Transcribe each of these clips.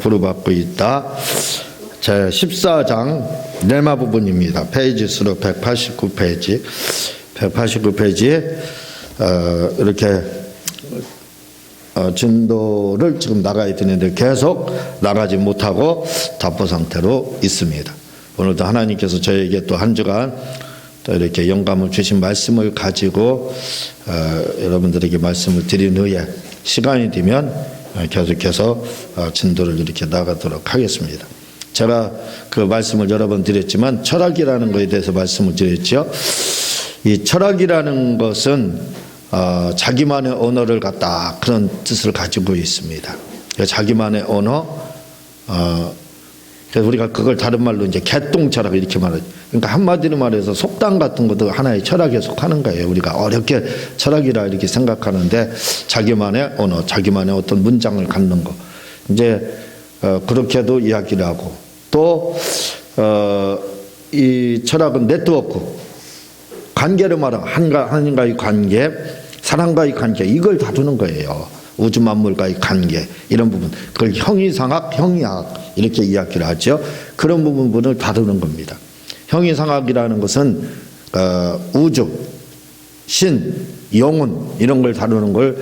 부름받고 있다. 제 14장 렐마 부분입니다. 페이지 수로 189페이지. 189페이지에 이렇게 진도를 지금 나가야 되는데 계속 나가지 못하고 답보 상태로 있습니다. 오늘도 하나님께서 저에게 또 한 주간 또 이렇게 영감을 주신 말씀을 가지고 여러분들에게 말씀을 드린 후에 시간이 되면 계속해서 진도를 이렇게 나가도록 하겠습니다. 제가 그 말씀을 여러 번 드렸지만 철학이라는 것에 대해서 말씀을 드렸죠. 이 철학이라는 것은 자기만의 언어를 갖다 그런 뜻을 가지고 있습니다. 자기만의 언어, 그래서 우리가 그걸 다른 말로 이제 개똥철학 이렇게 말하죠. 그러니까 한마디로 말해서 속담 같은 것도 하나의 철학에 속하는 거예요. 우리가 어렵게 철학이라 이렇게 생각하는데 자기만의 언어, 자기만의 어떤 문장을 갖는 거. 이제 그렇게도 이야기를 하고 또 이 철학은 네트워크, 관계를 말하고 하나님과의 관계, 사람과의 관계 이걸 다루는 거예요. 우주 만물과의 관계 이런 부분, 그걸 형이상학, 형이학 이렇게 이야기를 하죠. 그런 부분을 다루는 겁니다. 형이상학이라는 것은 우주, 신, 영혼 이런 걸 다루는 걸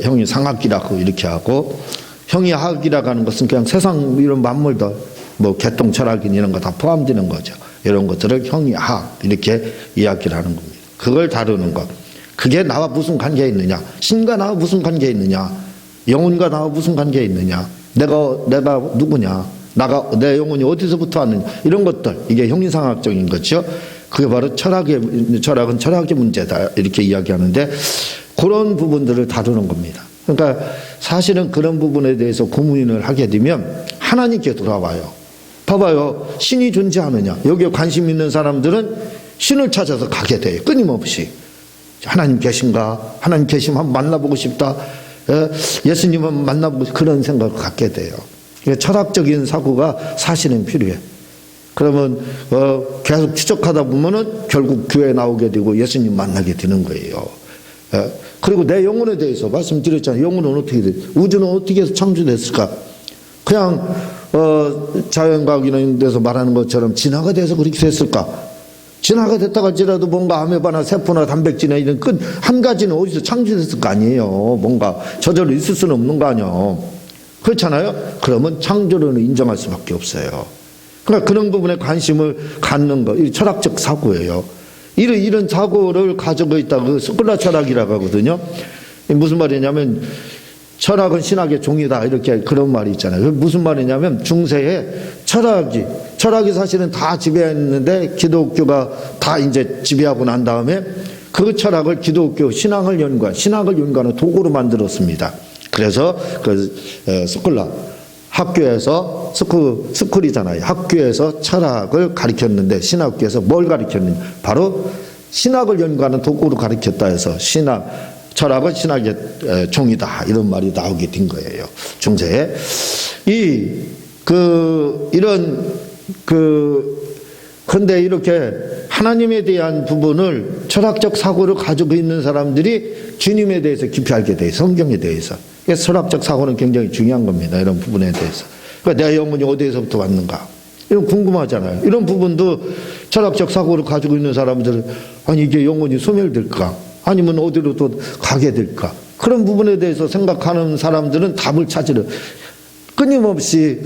형이상학이라고 이렇게 하고, 형이학이라고 하는 것은 그냥 세상 이런 만물들 뭐 개똥철학인 이런 거 다 포함되는 거죠. 이런 것들을 형이학 이렇게 이야기를 하는 겁니다. 그걸 다루는 것. 그게 나와 무슨 관계에 있느냐? 신과 나와 무슨 관계에 있느냐? 영혼과 나와 무슨 관계에 있느냐? 내가 누구냐? 내 영혼이 어디서부터 왔느냐? 이런 것들, 이게 형이상학적인 거죠. 그게 바로 철학은 철학의 문제다 이렇게 이야기하는데, 그런 부분들을 다루는 겁니다. 그러니까 사실은 그런 부분에 대해서 고민을 하게 되면 하나님께 돌아와요. 봐봐요, 신이 존재하느냐? 여기에 관심 있는 사람들은 신을 찾아서 가게 돼요. 끊임없이. 하나님 계신가? 하나님 계시면 한번 만나보고 싶다. 예수님 한번 만나보고 싶다. 그런 생각을 갖게 돼요. 철학적인 사고가 사실은 필요해. 그러면 계속 추적하다 보면은 결국 교회에 나오게 되고 예수님 만나게 되는 거예요. 그리고 내 영혼에 대해서 말씀드렸잖아요. 영혼은 어떻게 돼? 우주는 어떻게 해서 창조됐을까? 그냥 자연과학 이런 데서 말하는 것처럼 진화가 돼서 그렇게 됐을까? 진화가 됐다가 할지라도 뭔가 아메바나 세포나 단백질이나 이런 큰 한 가지는 어디서 창조됐을 거 아니에요. 뭔가 저절로 있을 수는 없는 거 아니에요. 그렇잖아요. 그러면 창조론을 인정할 수밖에 없어요. 그러니까 그런 부분에 관심을 갖는 거, 이 철학적 사고예요. 이런 사고를 가지고 있다. 그 스콜라 철학이라고 하거든요. 무슨 말이냐면 철학은 신학의 종이다 이렇게 그런 말이 있잖아요. 무슨 말이냐면 중세에 철학이 사실은 다 지배했는데 기독교가 다 이제 지배하고 난 다음에 그 철학을 기독교 신학을 연구하는 도구로 만들었습니다. 그래서 그 스콜라 학교에서 스쿨이잖아요. 학교에서 철학을 가르쳤는데 신학교에서 뭘 가르쳤느냐? 바로 신학을 연구하는 도구로 가르쳤다 해서 철학은 신학의 종이다 이런 말이 나오게 된 거예요. 중세에 그런데 이렇게 하나님에 대한 부분을 철학적 사고를 가지고 있는 사람들이 주님에 대해서 깊이 알게 돼요. 성경에 대해서. 철학적 사고는 굉장히 중요한 겁니다. 이런 부분에 대해서. 그러니까 내 영혼이 어디에서부터 왔는가? 이런 궁금하잖아요. 이런 부분도 철학적 사고를 가지고 있는 사람들은 아니 이게 영혼이 소멸될까? 아니면 어디로 또 가게 될까? 그런 부분에 대해서 생각하는 사람들은 답을 찾으려 끊임없이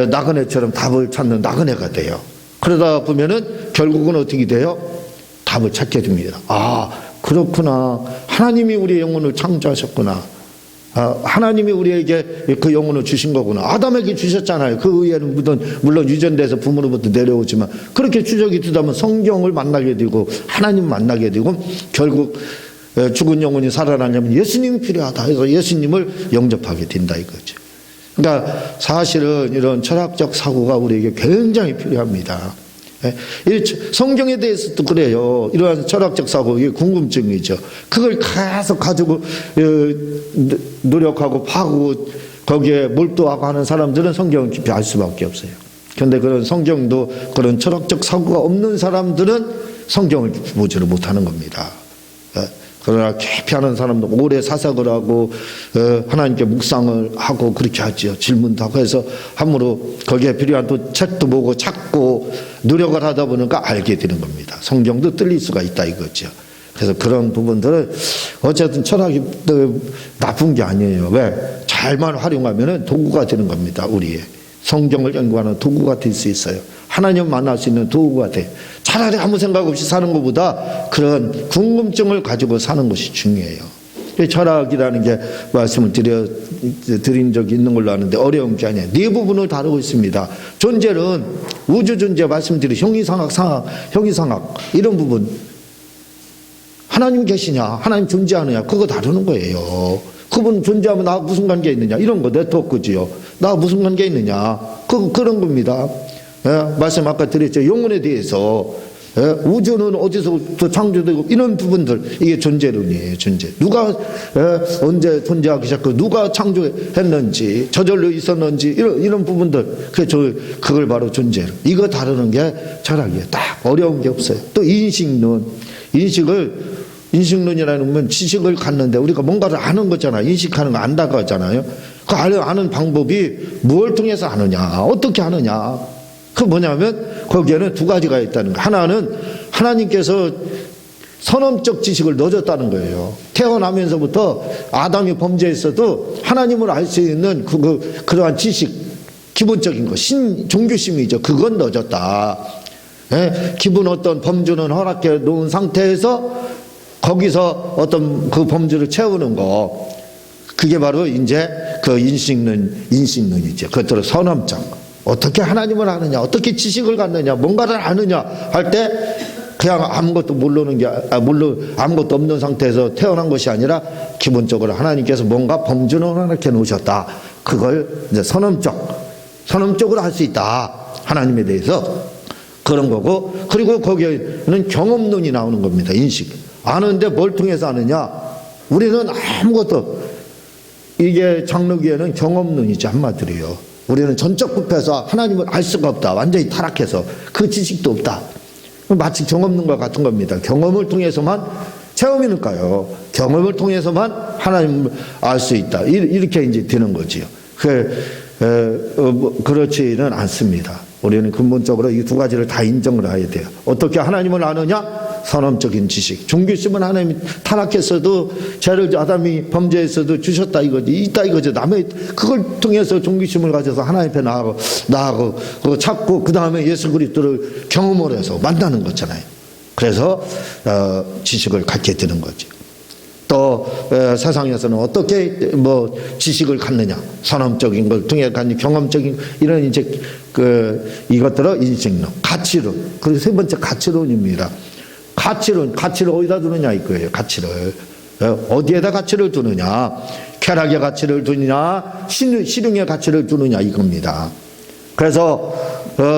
나그네처럼 답을 찾는 나그네가 돼요. 그러다 보면은 결국은 어떻게 돼요? 답을 찾게 됩니다. 아, 그렇구나. 하나님이 우리의 영혼을 창조하셨구나. 하나님이 우리에게 그 영혼을 주신 거구나. 아담에게 주셨잖아요. 그 의에는 물론 유전돼서 부모로부터 내려오지만 그렇게 추적이 되다 보면 성경을 만나게 되고 하나님 만나게 되고 결국 죽은 영혼이 살아나려면 예수님이 필요하다 해서 예수님을 영접하게 된다 이거죠. 그러니까 사실은 이런 철학적 사고가 우리에게 굉장히 필요합니다. 성경에 대해서도 그래요. 이러한 철학적 사고, 이게 궁금증이죠. 그걸 계속 가지고 노력하고 파고 거기에 몰두하고 하는 사람들은 성경을 깊이 알 수밖에 없어요. 그런데 그런 성경도 그런 철학적 사고가 없는 사람들은 성경을 보지를 못하는 겁니다. 그러나 깊이 하는 사람도 오래 사색을 하고 하나님께 묵상을 하고 그렇게 하죠. 질문도 하고 해서 함으로 거기에 필요한 또 책도 보고 찾고 노력을 하다 보니까 알게 되는 겁니다. 성경도 뚫릴 수가 있다 이거죠. 그래서 그런 부분들은 어쨌든 철학이 나쁜 게 아니에요. 왜? 잘만 활용하면 도구가 되는 겁니다. 우리의 성경을 연구하는 도구가 될 수 있어요. 하나님 만날 수 있는 도구가 돼. 차라리 아무 생각 없이 사는 것보다 그런 궁금증을 가지고 사는 것이 중요해요. 철학이라는 게 말씀을 드린 적이 있는 걸로 아는데 어려운 게 아니에요. 네 부분을 다루고 있습니다. 존재는 우주 존재 말씀드린 형이상학, 형이상학 이런 부분. 하나님 계시냐, 하나님 존재하느냐 그거 다루는 거예요. 그분 존재하면 나하고 무슨 관계 있느냐 이런 거 네트워크지요. 나하고 무슨 관계 있느냐 그런 겁니다. 예, 말씀 아까 드렸죠. 영혼에 대해서 우주는 어디서부터 창조되고 이런 부분들 이게 존재론이에요. 존재. 누가 언제 존재하기 시작하고 누가 창조했는지 저절로 있었는지 이런 부분들 그걸 바로 존재론. 이거 다루는 게 철학이에요. 딱 어려운 게 없어요. 또 인식론. 인식론이라는 건 지식을 갖는데 우리가 뭔가를 아는 거잖아요. 인식하는 거 안다고 하잖아요. 그 아는 방법이 뭘 통해서 아느냐 어떻게 아느냐 그 뭐냐면 거기에는 두 가지가 있다는 거예요. 하나는 하나님께서 선언적 지식을 넣어줬다는 거예요. 태어나면서부터 아담이 범죄했어도 하나님을 알 수 있는 그러한 지식 기본적인 거 종교심이죠. 그건 넣어줬다. 예? 기본 어떤 범주는 허락해 놓은 상태에서 거기서 어떤 그 범주를 채우는 거 그게 바로 이제 그 인식론이죠. 그것들은 선언적. 어떻게 하나님을 아느냐, 어떻게 지식을 갖느냐, 뭔가를 아느냐 할 때 그냥 아무것도 모르는 게 아무것도 없는 상태에서 태어난 것이 아니라 기본적으로 하나님께서 뭔가 범주는 허락해 놓으셨다. 그걸 이제 선언적으로 할 수 있다. 하나님에 대해서 그런 거고 그리고 거기에는 경험론이 나오는 겁니다. 인식. 아는데 뭘 통해서 아느냐? 우리는 아무것도 이게 장로교에는 경험론이지 한마디로요. 우리는 전적 부패해서 하나님을 알 수가 없다. 완전히 타락해서 그 지식도 없다. 마치 경험론과 같은 겁니다. 경험을 통해서만 체험이니까요. 경험을 통해서만 하나님을 알 수 있다. 이렇게 이제 되는 거지요. 그렇지는 않습니다. 우리는 근본적으로 이 두 가지를 다 인정을 해야 돼요. 어떻게 하나님을 아느냐? 선언적인 지식. 종교심은 하나님이 타락했어도 죄를 아담이 범죄했어도 주셨다 이거지. 있다 이거죠. 남의 그걸 통해서 종교심을 가져서 하나님 앞에 나아가고 찾고 그 다음에 예수 그리스도를 경험을 해서 만나는 거잖아요. 그래서 지식을 갖게 되는 거죠. 또 세상에서는 어떻게 지식을 갖느냐 선언적인 걸 통해 갖는 경험적인 이런 이제 이것들은 인식론, 가치론. 그리고 세 번째 가치론입니다. 가치를 어디다 두느냐 이거예요. 가치를 어디에다 가치를 두느냐, 쾌락의 가치를 두느냐, 실용의 가치를 두느냐 이겁니다. 그래서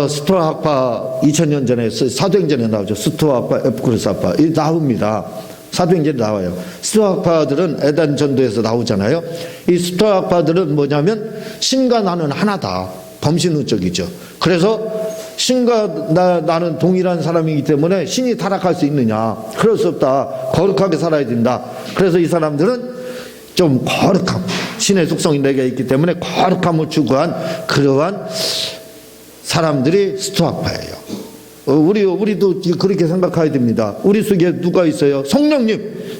스토아학파 2000년 전에 사도행전에 나오죠. 스토아학파, 에피쿠로스학파 이 나옵니다. 사도행전에 나와요. 스토아학파들은 에덴 전도에서 나오잖아요. 이 스토아학파들은 뭐냐면 신과 나는 하나다. 범신론적이죠. 그래서 신과 나는 동일한 사람이기 때문에 신이 타락할 수 있느냐? 그럴 수 없다. 거룩하게 살아야 된다. 그래서 이 사람들은 좀 거룩함, 신의 속성이 내게 있기 때문에 거룩함을 추구한 그러한 사람들이 스토아파예요. 우리도 그렇게 생각해야 됩니다. 우리 속에 누가 있어요? 성령님.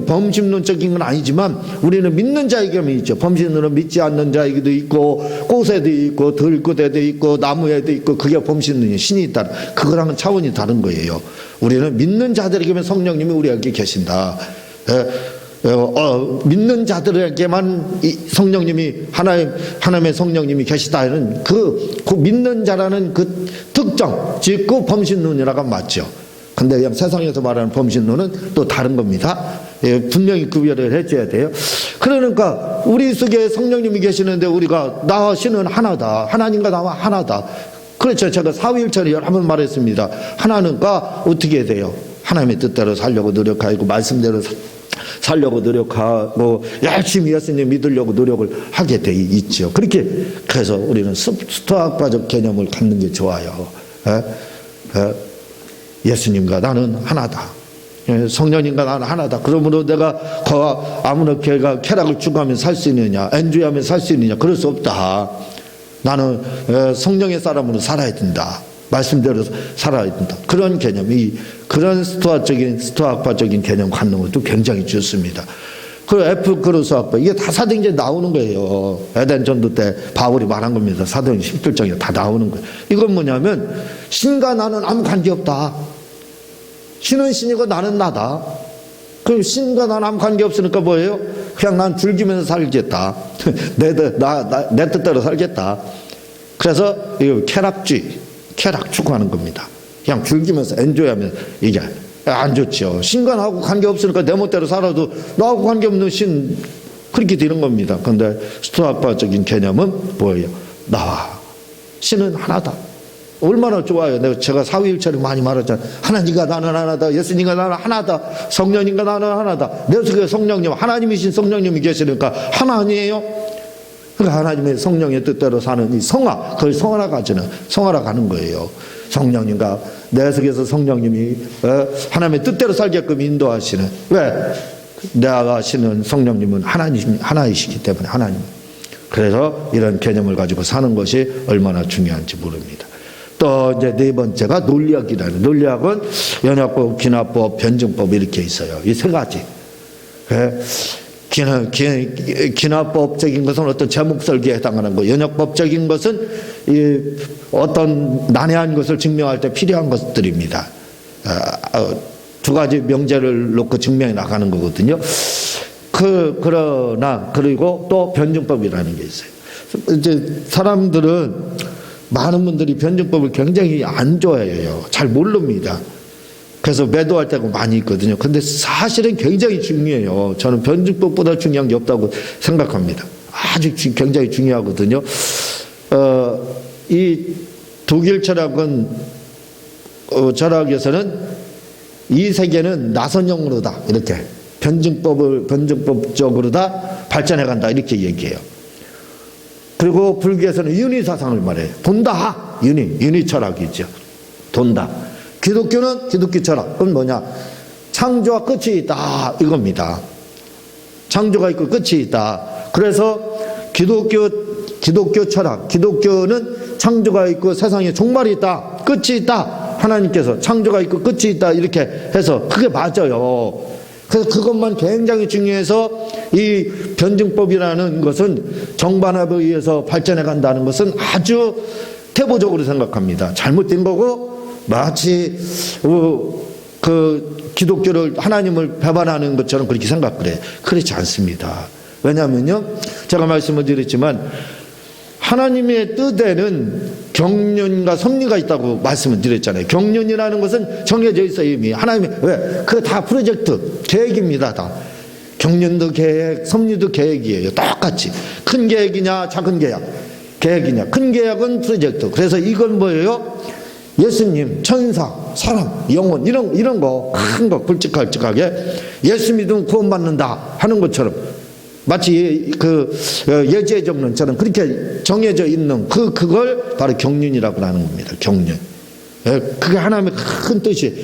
범신론적인 건 아니지만 우리는 믿는 자에게만 있죠. 범신론은 믿지 않는 자에게도 있고 꽃에도 있고 들꽃에도 있고 나무에도 있고 그게 범신론이에요. 신이 있다. 그거랑은 차원이 다른 거예요. 우리는 믿는 자들에게만 성령님이 우리에게 계신다. 믿는 자들에게만 성령님이 하나님의 성령님이 계시다는 그 믿는 자라는 그 특정 즉 그 범신론이라고 맞죠. 근데 그냥 세상에서 말하는 범신론은 또 다른 겁니다. 예, 분명히 구별을 해줘야 돼요. 그러니까 우리 속에 성령님이 계시는데 우리가 나 신은 하나다. 하나님과 나와 하나다. 그렇죠. 제가 사위일체를 여러 번 말했습니다. 하나는가 어떻게 돼요? 하나님의 뜻대로 살려고 노력하고 말씀대로 살려고 노력하고 열심히 예수님 믿으려고 노력을 하게 돼 있죠. 그렇게 그래서 우리는 스토아과적 개념을 갖는 게 좋아요. 예수님과 나는 하나다. 성령님과 나는 하나다. 그러므로 내가 아무나 걔가 쾌락을 추구하면 살 수 있느냐, 엔조이하면 살 수 있느냐, 그럴 수 없다. 나는 성령의 사람으로 살아야 된다. 말씀대로 살아야 된다. 그런 개념이, 그런 스토아학파적인 개념 갖는 것도 굉장히 좋습니다. 그 에피쿠로스학파, 이게 다 사도행전에 나오는 거예요. 에덴 전도 때 바울이 말한 겁니다. 사도행전 11장에 다 나오는 거예요. 이건 뭐냐면, 신과 나는 아무 관계없다. 신은 신이고 나는 나다. 그럼 신과 나는 아무 관계없으니까 뭐예요? 그냥 난 즐기면서 살겠다. 내 뜻대로 살겠다. 그래서 이거 쾌락 추구하는 겁니다. 그냥 즐기면서 엔조이하면서, 이게 안 좋죠. 신과 나하고 관계없으니까 내 멋대로 살아도 나하고 관계없는 신, 그렇게 되는 겁니다. 그런데 스토아파적인 개념은 뭐예요? 나와 신은 하나다. 얼마나 좋아요. 제가 사위일체를 많이 말하잖아요. 하나님과 나는 하나다. 예수님과 나는 하나다. 성령님과 나는 하나다. 내 속에 성령님, 하나님이신 성령님이 계시니까 하나 아니에요? 그러니까 하나님의 성령의 뜻대로 사는 이 성화, 그걸 성화라 가는 거예요. 성령님과 내 속에서 성령님이 하나님의 뜻대로 살게끔 인도하시는, 왜? 내가 아시는 성령님은 하나이시기 때문에 하나님. 그래서 이런 개념을 가지고 사는 것이 얼마나 중요한지 모릅니다. 또 이제 네 번째가 논리학이라는, 논리학은 연약법, 기납법, 변증법 이렇게 있어요. 이 세 가지. 기납법적인 것은 어떤 제목 설계에 해당하는 거, 연역법적인 것은 이 어떤 난해한 것을 증명할 때 필요한 것들입니다. 두 가지 명제를 놓고 증명해 나가는 거거든요. 그러나 그리고 또 변증법이라는 게 있어요. 이제 사람들은, 많은 분들이 변증법을 굉장히 안 좋아해요. 잘 모릅니다. 그래서 매도할 때가 많이 있거든요. 근데 사실은 굉장히 중요해요. 저는 변증법보다 중요한 게 없다고 생각합니다. 아주 굉장히 중요하거든요. 이 독일 철학은, 철학에서는 이 세계는 나선형으로다, 이렇게 변증법적으로 다 발전해 간다, 이렇게 얘기해요. 그리고 불교에서는 윤희 사상을 말해요. 돈다, 윤희 철학이죠. 돈다. 기독교는 기독교 철학. 그건 뭐냐? 창조와 끝이 있다, 이겁니다. 창조가 있고 끝이 있다. 그래서 기독교 철학, 기독교는 창조가 있고 세상에 종말이 있다, 끝이 있다. 하나님께서 창조가 있고 끝이 있다, 이렇게 해서 그게 맞아요. 그래서 그것만 굉장히 중요해서 이 변증법이라는 것은 정반합에 의해서 발전해 간다는 것은 아주 태보적으로 생각합니다. 잘못된 거고, 마치 그 기독교를, 하나님을 배반하는 것처럼 그렇게 생각을 해요. 그렇지 않습니다. 왜냐하면요, 제가 말씀을 드렸지만 하나님의 뜻에는 경륜과 섭리가 있다고 말씀을 드렸잖아요. 경륜이라는 것은 정해져 있어요, 이미. 하나님의, 왜? 그거 다 프로젝트, 계획입니다, 다. 경륜도 계획, 섭리도 계획이에요. 똑같이. 큰 계획이냐, 작은 계획이냐. 큰 계획은 프로젝트. 그래서 이건 뭐예요? 예수님, 천사, 사람, 영혼, 이런 거, 큰 거, 굵직굵직하게 예수 믿으면 구원받는다 하는 것처럼, 마치 그 예지의 정론처럼 그렇게 정해져 있는 그걸 바로 경륜이라고 하는 겁니다. 경륜. 그게 하나님의 큰 뜻이.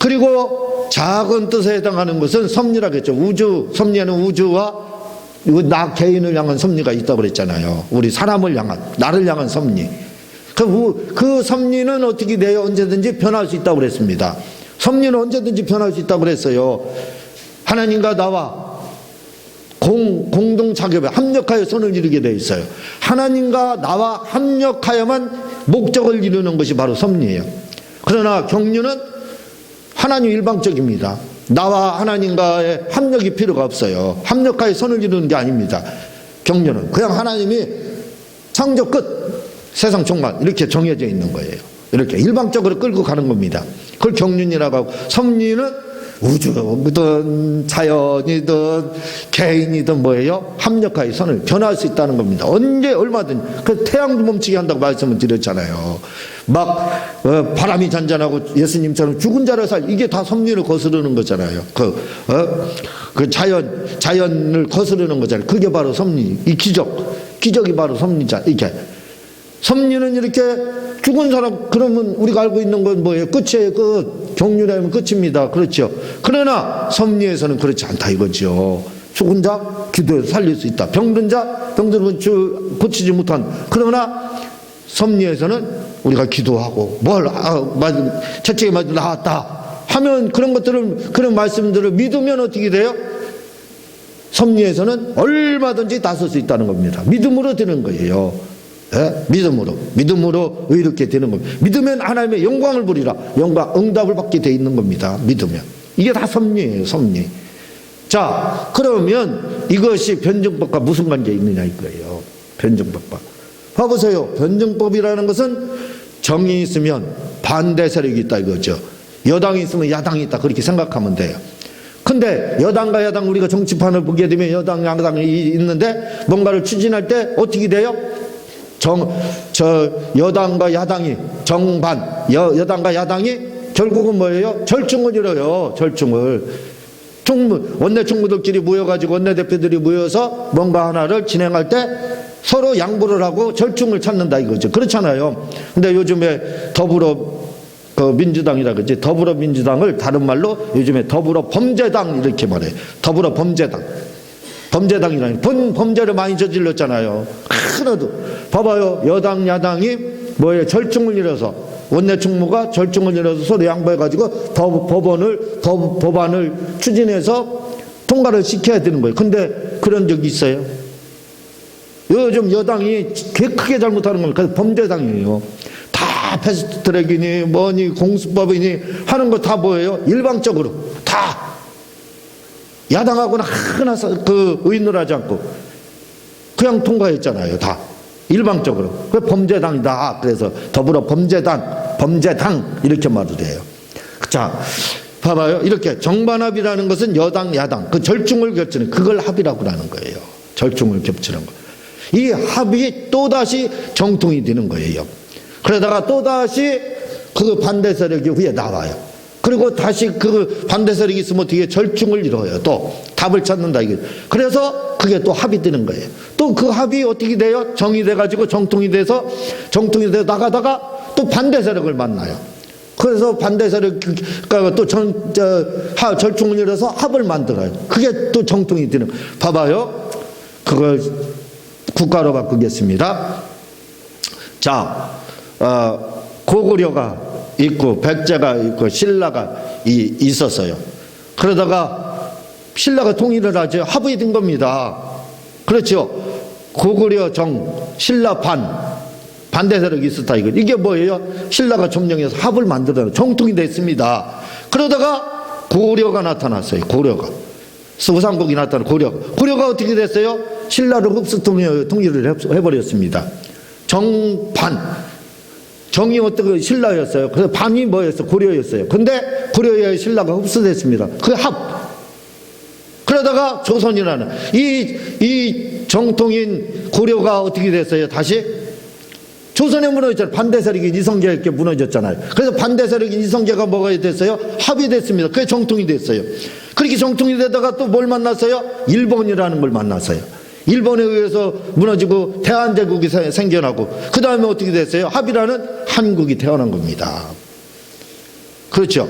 그리고 작은 뜻에 해당하는 것은 섭리라고 했죠. 섭리에는 우주와 나 개인을 향한 섭리가 있다고 그랬잖아요. 우리 사람을 향한, 나를 향한 섭리. 그 섭리는 어떻게 돼요? 언제든지 변할 수 있다고 그랬습니다. 섭리는 언제든지 변할 수 있다고 그랬어요. 하나님과 나와 공동 작업에 합력하여 선을 이루게 되어 있어요. 하나님과 나와 합력하여만 목적을 이루는 것이 바로 섭리예요. 그러나 경륜은 하나님 일방적입니다. 나와 하나님과의 합력이 필요가 없어요. 합력하여 선을 이루는 게 아닙니다. 경륜은 그냥 하나님이 창조 끝, 세상 종말 이렇게 정해져 있는 거예요. 이렇게 일방적으로 끌고 가는 겁니다. 그걸 경륜이라고 하고, 섭리는 우주든 자연이든 개인이든 뭐예요? 합력하여 선을 변할 수 있다는 겁니다. 언제 얼마든. 그래서 태양도 멈추게 한다고 말씀을 드렸잖아요. 막 바람이 잔잔하고 예수님처럼 죽은 자를 이게 다 섭리를 거스르는 거잖아요. 그 자연을 거스르는 거잖아요. 그게 바로 섭리. 이 기적이 바로 섭리자. 이게 섭리는 이렇게 죽은 사람, 그러면 우리가 알고 있는 건 뭐예요? 끝이에요, 끝. 경륜하면 끝입니다. 그렇죠. 그러나 섭리에서는 그렇지 않다 이거죠. 죽은 자 기도해서 살릴 수 있다. 병든 자 병들은 고치지 못한. 그러나 섭리에서는 우리가 기도하고 채찍에 맞아 나왔다 하면 그런 것들을, 그런 말씀들을 믿으면 어떻게 돼요? 섭리에서는 얼마든지 나설 수 있다는 겁니다. 믿음으로 되는 거예요. 예? 믿음으로 의롭게 되는 겁니다. 믿으면 하나님의 영광을 부리라. 응답을 받게 돼 있는 겁니다. 믿으면. 이게 다 섭리예요. 섭리. 자, 그러면 이것이 변증법과 무슨 관계 있느냐 이거예요. 변증법과. 봐보세요. 변증법이라는 것은 정이 있으면 반대 세력이 있다 이거죠. 여당이 있으면 야당이 있다 그렇게 생각하면 돼요. 근데 여당과 야당, 우리가 정치판을 보게 되면 여당 야당이 있는데 뭔가를 추진할 때 어떻게 돼요? 여당과 야당이 정반, 여당과 야당이 결국은 뭐예요? 절충을 이뤄요. 절충을. 원내 총무들끼리 모여가지고 원내대표들이 모여서 뭔가 하나를 진행할 때 서로 양보를 하고 절충을 찾는다 이거죠. 그렇잖아요. 근데 요즘에 민주당이라 그러지. 더불어민주당을 다른 말로 요즘에 더불어범죄당 이렇게 말해요. 더불어범죄당. 범죄당이라니. 범죄를 많이 저질렀잖아요. 하나도. 봐봐요. 여당, 야당이 뭐예요? 절충을 이뤄서, 원내 총무가 절충을 이뤄서 서로 양보해가지고 법안을 추진해서 통과를 시켜야 되는 거예요. 근데 그런 적이 있어요? 요즘 여당이 크게 잘못하는 건 그래서 범죄당이에요. 다 패스트트랙이니 뭐니 공수법이니 하는 거 다 뭐예요? 일방적으로 다 야당하고는 하나 의논하지 않고 그냥 통과했잖아요. 다 일방적으로. 그 범죄당이다. 그래서 더불어 범죄당 이렇게 말을 해요. 자, 봐봐요. 이렇게 정반합이라는 것은 여당, 야당 그 절충을 겹치는 그걸 합이라고 하는 거예요. 절충을 겹치는 거. 이 합이 또다시 정통이 되는 거예요. 그러다가 또다시 그 반대 세력이 후에 나와요. 그리고 다시 그 반대 세력이 있으면 뒤에 절충을 이뤄요. 또 답을 찾는다 이게. 그래서 그게 또 합이 되는 거예요. 또 그 합이 어떻게 돼요? 정이 돼가지고 정통이 돼서 나가다가 또 반대 세력을 만나요. 그래서 반대 세력가 또 절충을 이뤄서 합을 만들어요. 그게 또 정통이 되는. 봐봐요. 그걸 국가로 바꾸겠습니다. 자, 고구려가 있고 백제가 있고 신라가 있었어요. 그러다가 신라가 통일을 하죠. 합이 된 겁니다. 그렇죠. 고구려 신라 반대 세력이 있었다 이거. 이게 뭐예요? 신라가 점령해서 합을 만들어 정통이 됐습니다. 그러다가 고려가 나타났어요. 고려가 우상국이 나타난 고려가 어떻게 됐어요? 신라를 흡수 통일을 해버렸습니다. 정이 어떻게 신라였어요. 그래서 반이 뭐였어요? 고려였어요. 근데 고려에 신라가 흡수됐습니다. 그 합. 그러다가 조선이라는 이 정통인 고려가 어떻게 됐어요? 다시 조선에 무너졌잖아요. 반대 세력이 이성계에게 무너졌잖아요. 그래서 반대 세력이 이성계가 뭐가 됐어요? 합이 됐습니다. 그게 정통이 됐어요. 그렇게 정통이 되다가 또 뭘 만났어요? 일본이라는 걸 만났어요. 일본에 의해서 무너지고 대한제국이 생겨나고 그 다음에 어떻게 됐어요? 합이라는 한국이 태어난 겁니다. 그렇죠.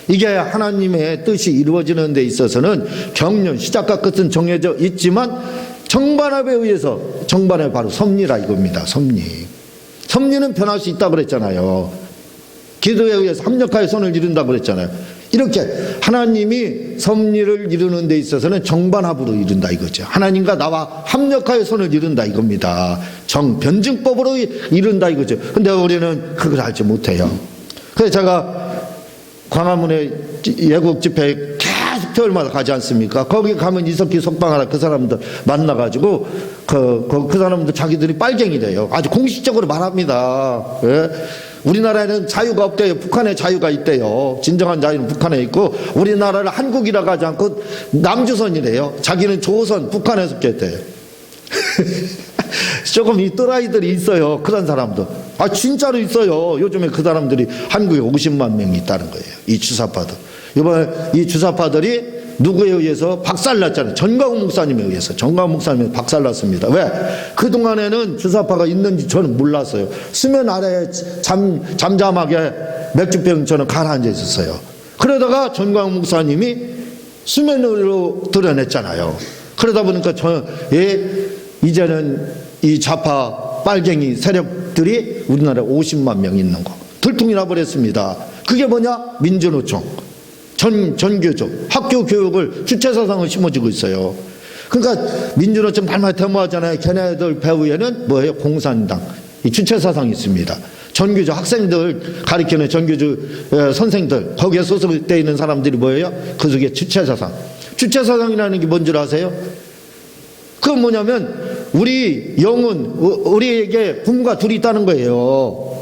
이게 하나님의 뜻이 이루어지는 데 있어서는 경륜 시작과 끝은 정해져 있지만 정반합에 의해서 정반합이 바로 섭리라 이겁니다. 섭리는 변할 수 있다고 그랬잖아요. 기도에 의해서 합력하여 손을 이룬다고 그랬잖아요. 이렇게 하나님이 섭리를 이루는 데 있어서는 정반합으로 이룬다 이거죠. 하나님과 나와 합력하여 손을 이룬다 이겁니다. 변증법으로 이룬다 이거죠. 근데 우리는 그걸 알지 못해요. 그래서 제가 광화문에 예국 집회에 계속 토요일마다 가지 않습니까? 거기 가면 이석기 석방하라 그 사람들 만나가지고 그 사람들 자기들이 빨갱이래요. 아주 공식적으로 말합니다. 예? 우리나라에는 자유가 없대요. 북한에 자유가 있대요. 진정한 자유는 북한에 있고 우리나라를 한국이라고 하지 않고 남조선이래요. 자기는 조선, 북한에 속했대요. 조금 이 또라이들이 있어요. 그런 사람도. 아 진짜로 있어요. 요즘에 그 사람들이 한국에 50만 명이 있다는 거예요. 이 주사파들. 이번에 이 주사파들이 누구에 의해서 박살났잖아요. 전광훈 목사님에 의해서. 전광훈 목사님이 박살났습니다. 왜? 그동안에는 주사파가 있는지 저는 몰랐어요. 수면 아래에 잠잠하게 맥주병처럼 가라앉아 있었어요. 그러다가 전광훈 목사님이 수면으로 드러냈잖아요. 그러다 보니까 이제는 이 좌파 빨갱이 세력들이 우리나라에 50만 명 있는 거 들통이 나버렸습니다. 그게 뭐냐? 민주노총, 전교조, 학교 교육을 주체사상을 심어주고 있어요. 그러니까 민주노총 말만 데모하잖아요. 걔네들 배후에는 뭐예요? 공산당, 이 주체사상이 있습니다. 전교조 학생들 가리키는 전교조 선생들, 거기에 소속되어 있는 사람들이 뭐예요? 그 속에 주체사상. 주체사상이라는 게 뭔 줄 아세요? 그건 뭐냐면 우리 영혼, 우리에게 부모가 둘이 있다는 거예요.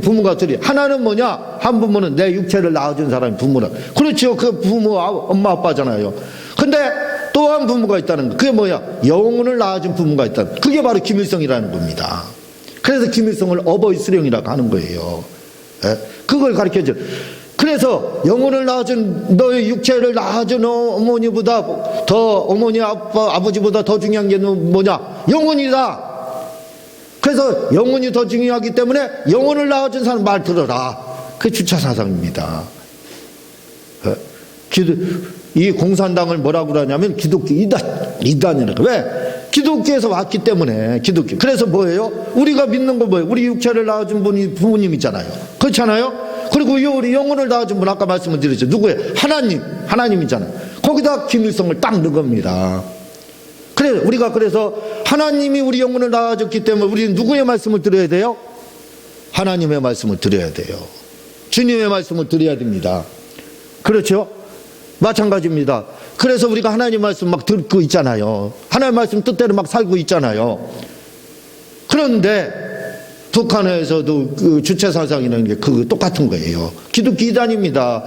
부모가 둘이. 하나는 뭐냐? 한 부모는 내 육체를 낳아준 사람이 부모라. 그렇죠. 그 부모 엄마 아빠잖아요. 근데 또 한 부모가 있다는 거. 그게 뭐야? 영혼을 낳아준 부모가 있다는 거. 그게 바로 김일성이라는 겁니다. 그래서 김일성을 어버이 수령이라고 하는 거예요. 예? 그걸 가르쳐줘. 그래서 영혼을 낳아준, 너의 육체를 낳아준 어머니보다 더, 어머니 아버지보다 더 중요한 게 뭐냐? 영혼이다. 그래서 영혼이 더 중요하기 때문에 영혼을 낳아준 사람 말 들어라. 그게 주체사상입니다. 이 공산당을 뭐라고 그러냐면 기독교 이단이라고. 왜? 기독교에서 왔기 때문에. 기독교. 그래서 뭐예요? 우리가 믿는 거 뭐예요? 우리 육체를 낳아준 분이 부모님이잖아요. 그렇잖아요? 그리고 우리 영혼을 낳아준 분 아까 말씀을 드렸죠. 누구예요? 하나님이잖아요. 거기다 김일성을 딱 넣은 겁니다. 그래서 하나님이 우리 영혼을 낳아줬기 때문에 우리는 누구의 말씀을 들어야 돼요? 하나님의 말씀을 들어야 돼요. 주님의 말씀을 들어야 됩니다. 그렇죠? 마찬가지입니다. 그래서 우리가 하나님 말씀 막 듣고 있잖아요. 하나님 말씀 뜻대로 막 살고 있잖아요. 그런데 북한에서도 그 주체사상이라는 게 그 똑같은 거예요. 기독교 이단입니다.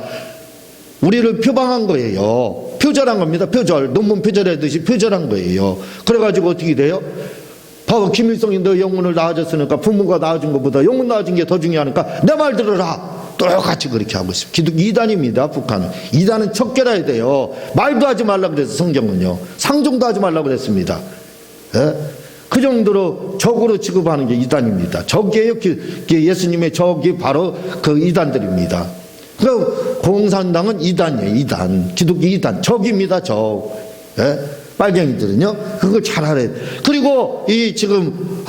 우리를 표방한 거예요. 표절한 겁니다. 표절. 논문 표절하듯이 표절한 거예요. 그래가지고 어떻게 돼요? 봐봐, 김일성이 너 영혼을 낳아줬으니까 부모가 낳아준 것보다 영혼 낳아준 게 더 중요하니까 내 말 들어라. 똑같이 그렇게 하고 있습니다. 기독교 이단입니다. 북한은. 이단은 척결해야 돼요. 말도 하지 말라고 그래서 성경은요. 상종도 하지 말라고 그랬습니다. 예? 그 정도로 적으로 취급하는 게 이단입니다. 적이에요. 예수님의 적이 바로 그 이단들입니다. 그 공산당은 이단이에요. 이단. 기독교 이단. 적입니다. 적. 예? 빨갱이들은요. 그걸 잘 알아야 돼. 그리고 이 지금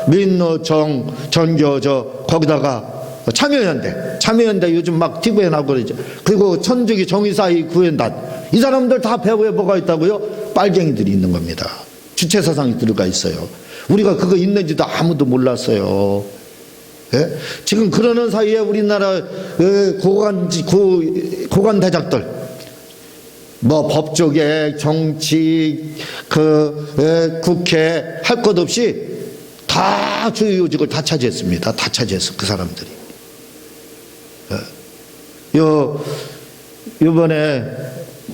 민노총, 전교조 거기다가 참여연대 요즘 막 TV에 나오고 그러죠. 그리고 천주교 정의사의 구현단. 이 사람들 다 배후에 뭐가 있다고요? 빨갱이들이 있는 겁니다. 주체사상이 들어가 있어요. 우리가 그거 있는지도 아무도 몰랐어요. 예? 지금 그러는 사이에 우리나라 고관 대작들, 뭐 법조계, 정치, 국회 할 것 없이 다 주요 요직을 다 차지했습니다. 다 차지했어 그 사람들이. 이번에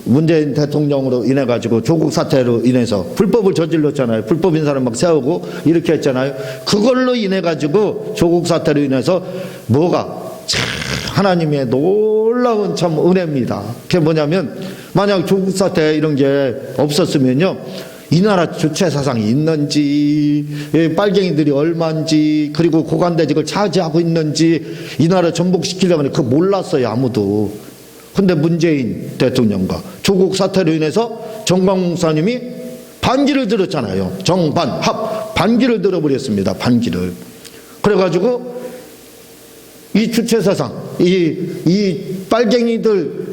문재인 대통령으로 인해 가지고 조국 사태로 인해서 불법을 저질렀잖아요. 불법인 사람 막 세우고 이렇게 했잖아요. 그걸로 인해 가지고 조국 사태로 인해서 뭐가 참 하나님의 놀라운 참 은혜입니다. 그게 뭐냐면 만약 조국 사태 이런 게 없었으면요. 이 나라 주체사상이 있는지, 빨갱이들이 얼마인지, 그리고 고관대직을 차지하고 있는지 이 나라 전복시키려고 하는데 그거 몰랐어요. 아무도. 근데 문재인 대통령과 조국 사태로 인해서 정광훈 목사님이 반기를 들었잖아요. 반기를 들어버렸습니다. 반기를. 그래가지고 이 주체사상, 이 빨갱이들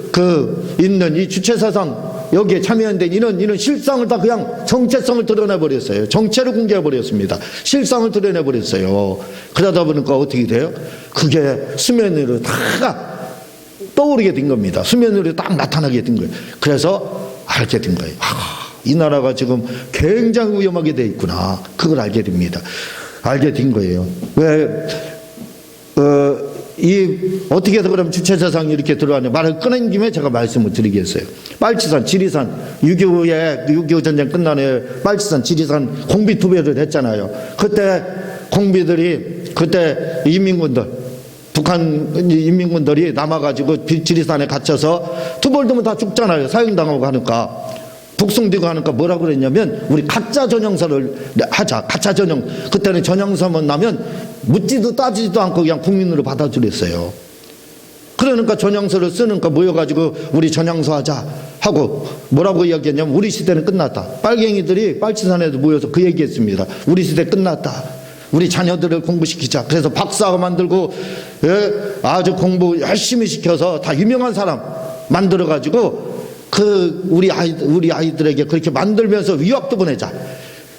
있는 이 주체사상 여기에 참여한된 이런 실상을 다 그냥 정체성을 드러내버렸어요. 정체를 공개해버렸습니다. 실상을 드러내버렸어요. 그러다 보니까 어떻게 돼요? 그게 수면 위로 다 떠오르게 된 겁니다. 수면 위로 딱 나타나게 된 거예요. 그래서 알게 된 거예요. 이 나라가 지금 굉장히 위험하게 돼 있구나. 그걸 알게 됩니다. 알게 된 거예요. 어떻게 해서 그러면 주체사상이 이렇게 들어가냐. 말을 꺼낸 김에 제가 말씀을 드리겠어요. 빨치산, 지리산, 6.25 전쟁 끝난 후에 빨치산, 지리산 공비 투배를 했잖아요. 그때 공비들이, 그때 이민군들, 북한 인민군들이 남아가지고 지리산에 갇혀서 두 벌 되면 다 죽잖아요. 사형당하고 하니까. 북송되고 하니까 뭐라고 그랬냐면 우리 가짜 전형서를 하자. 가짜 전형. 그때는 전형서만 나면 묻지도 따지지도 않고 그냥 국민으로 받아들였어요. 그러니까 전형서를 쓰니까 모여가지고 우리 전형서 하자 하고 뭐라고 이야기했냐면 우리 시대는 끝났다. 빨갱이들이 빨치산에도 모여서 그 얘기했습니다. 우리 시대 끝났다. 우리 자녀들을 공부시키자. 그래서 박사가 만들고 아주 공부 열심히 시켜서 다 유명한 사람 만들어가지고 그 우리 아이들에게 그렇게 만들면서 유학도 보내자.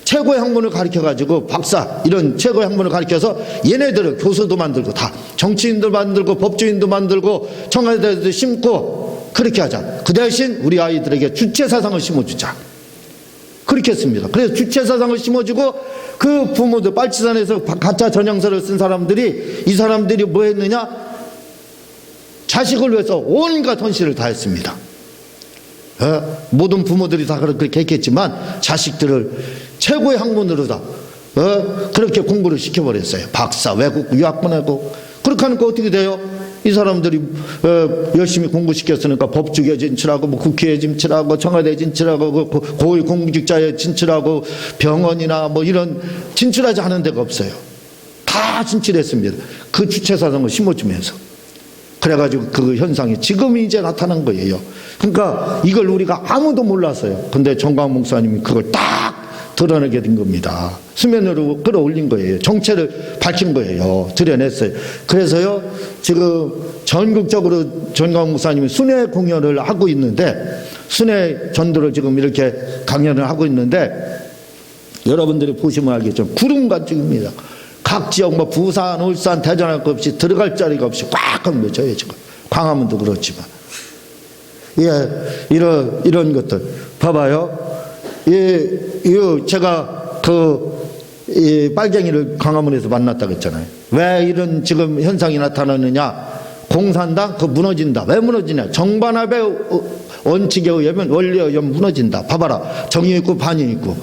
최고의 학문을 가르쳐가지고 박사 이런 최고의 학문을 가르쳐서 얘네들을 교수도 만들고 다 정치인도 만들고 법조인도 만들고 청와대도 심고 그렇게 하자. 그 대신 우리 아이들에게 주체사상을 심어주자. 그렇게 했습니다. 그래서 주체사상을 심어주고 그 부모들 빨치산에서 가짜 전형서를 쓴 사람들이 이 사람들이 뭐 했느냐? 자식을 위해서 온갖 헌신을 다 했습니다. 모든 부모들이 다 그렇게 했겠지만 자식들을 최고의 학문으로 다 그렇게 공부를 시켜버렸어요. 박사, 외국 유학 보내고. 그렇게 하니까 어떻게 돼요? 이 사람들이 열심히 공부시켰으니까 법조계 진출하고 뭐 국회에 진출하고 청와대에 진출하고 고위 공직자에 진출하고 병원이나 뭐 이런 진출하지 않은 데가 없어요. 다 진출했습니다. 그 주체사상을 심어주면서. 그래가지고 그 현상이 지금 이제 나타난 거예요. 그러니까 이걸 우리가 아무도 몰랐어요. 근데 정광 목사님이 그걸 딱 드러내게 된 겁니다. 수면으로 끌어올린 거예요. 정체를 밝힌 거예요. 드러냈어요. 그래서요, 지금 전국적으로 정광 목사님이 순회 공연을 하고 있는데, 순회 전도를 지금 이렇게 강연을 하고 있는데, 여러분들이 보시면 알겠죠. 구름가죽입니다. 각 지역 뭐 부산, 울산, 대전 할 것 없이 들어갈 자리가 없이 꽉 하면 되죠. 지금 광화문도 그렇지만 이런 것들 봐봐요. 제가 이 빨갱이를 광화문에서 만났다고 했잖아요. 왜 이런 지금 현상이 나타나느냐? 공산당 무너진다. 왜 무너지냐? 정반합의 원칙에 의하면 원리에 의하면 무너진다. 봐봐라. 정이 있고 반이 있고.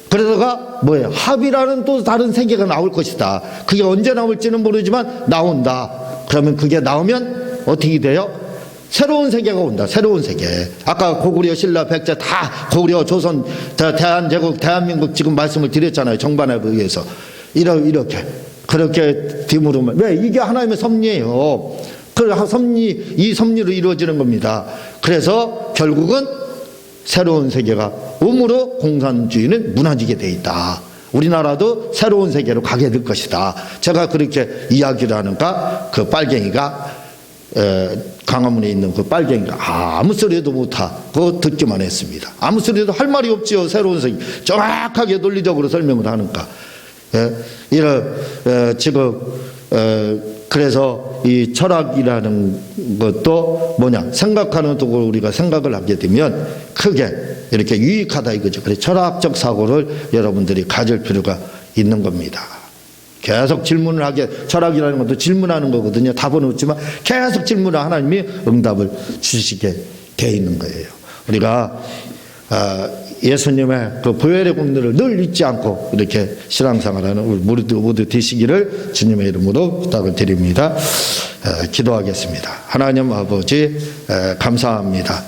그러다가 뭐예요? 합이라는 또 다른 세계가 나올 것이다. 그게 언제 나올지는 모르지만 나온다. 그러면 그게 나오면 어떻게 돼요? 새로운 세계가 온다. 새로운 세계. 아까 고구려, 신라, 백제 다 고구려, 조선, 대한제국, 대한민국 지금 말씀을 드렸잖아요. 정반합에 의해서. 이렇게. 그렇게 뒤무르면. 왜? 이게 하나님의 섭리예요. 이 섭리로 이루어지는 겁니다. 그래서 결국은 새로운 세계가 음으로 공산주의는 무너지게 돼 있다. 우리나라도 새로운 세계로 가게 될 것이다. 제가 그렇게 이야기를 하니까 그 빨갱이가 광화문에 있는 그 빨갱이가 아무 소리도 못하고 듣기만 했습니다. 아무 소리도 할 말이 없지요. 새로운 세계. 정확하게 논리적으로 설명을 하니까. 지금 그래서 이 철학이라는 것도 뭐냐, 생각하는 도구를 우리가 생각을 하게 되면 크게 이렇게 유익하다 이거죠. 그래서 철학적 사고를 여러분들이 가질 필요가 있는 겁니다. 계속 질문을 철학이라는 것도 질문하는 거거든요. 답은 없지만 계속 질문을 하나님이 응답을 주시게 돼 있는 거예요. 우리가 예수님의 그 보혈의 공로를 늘 잊지 않고 이렇게 신앙생활하는 우리 모두 되시기를 주님의 이름으로 부탁을 드립니다. 기도하겠습니다. 하나님 아버지 감사합니다.